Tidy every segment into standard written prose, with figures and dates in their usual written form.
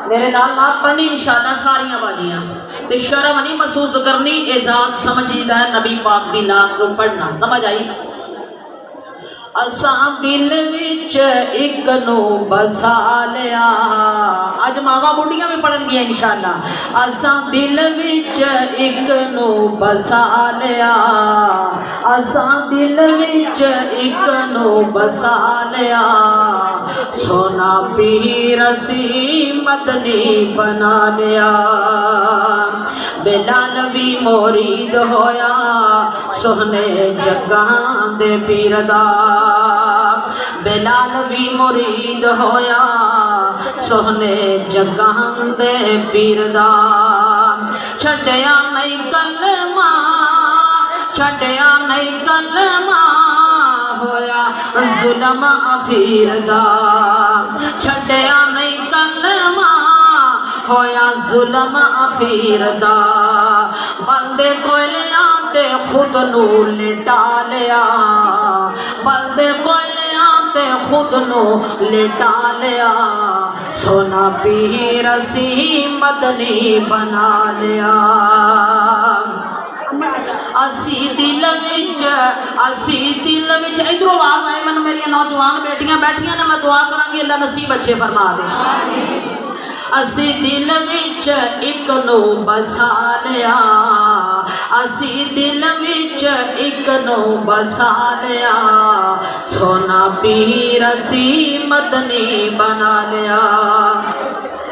मेरे नाल नाल पढ़नी इंशाअल्लाह सारियां बाजियां ते शर्म नहीं महसूस करनी, एजाज समझीदा है नबी पाक दी नात को पढ़ना। समझ आई? असां दिल विच एक नू बसा लिया, अज मावा बुढ़ियां भी पढ़न गियां इंशाअल्लाह। असां दिल विच एक नू बसा लिया, असां दिल विच एक नू बसा लिया, सोना पीर असी मदनी बना लिया। बिलाल भी मुरीद होया सोहने जगां दे पीर दा, बिलाल भी मुरीद होया सोहने जगां दे पीर दा। छड्या नहीं कलमा, छड्या नहीं कलमा, होया जुल्म अखीर दा। छड्या नहीं कलमा, होया जुल्म अखीर दा। बंदे कोयलिया ते खुद नू लिटा लिया, बंदे कोयलिया ते खुद नू लिटा लिया, सोना पीर असी मदनी बना लिया। असी दिल विच, असी दिल विच, इधरों आवाज आए मैंने, मेरी नौजवान बेटियां बैठियां ने, मैं दुआ करांगी अल्लाह नसीब अच्छे फरमा दे। असी दिल विच एक नू बसा लिया, असी दिल विच एक नू बसा लिया, सोना पीर असी मदनी बना लिया।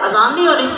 अज़ान नहीं हो रही?